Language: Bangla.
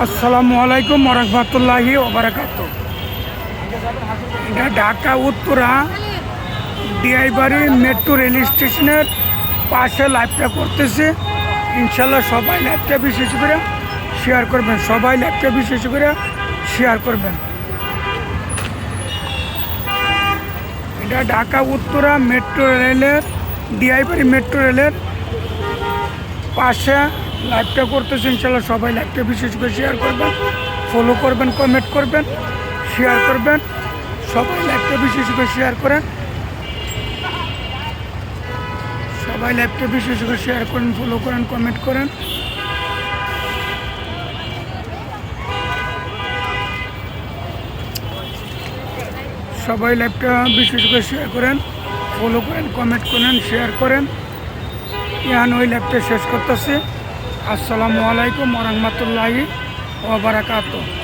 আসসালামু আলাইকুম ওরহমতুল্লাহি ওবারাকাতুহু। এটা ঢাকা উত্তরা ডিআইবাড়ি মেট্রো রেল স্টেশনের পাশে লাইভটা করতেছে। ইনশাল্লাহ সবাই লাইভটা বিশেষ করে শেয়ার করবেন, সবাই লাইভটা বিশেষ করে শেয়ার করবেন। এটা ঢাকা উত্তরা মেট্রো রেলের ডিআইবাড়ি মেট্রো রেলের পাশে লাইভটা করতেছে। ইনশাল্লাহ সবাই লাইভটা বিশেষ করে শেয়ার করবেন, ফলো করবেন, কমেন্ট করবেন, শেয়ার করবেন। সবাই লাইভটা বিশেষ করে শেয়ার করেন, সবাই লাইভটা বিশেষ করে শেয়ার করেন, ফলো করেন, কমেন্ট করেন। সবাই লাইভটা বিশেষ করে শেয়ার করেন, ফলো করেন, কমেন্ট করেন, শেয়ার করেন। ইয়ান ওই লাইভটা শেষ করতেছি। আসসালামু আলাইকুম ওরহমতুল্লাহি ওয়া বারাকাতুহু।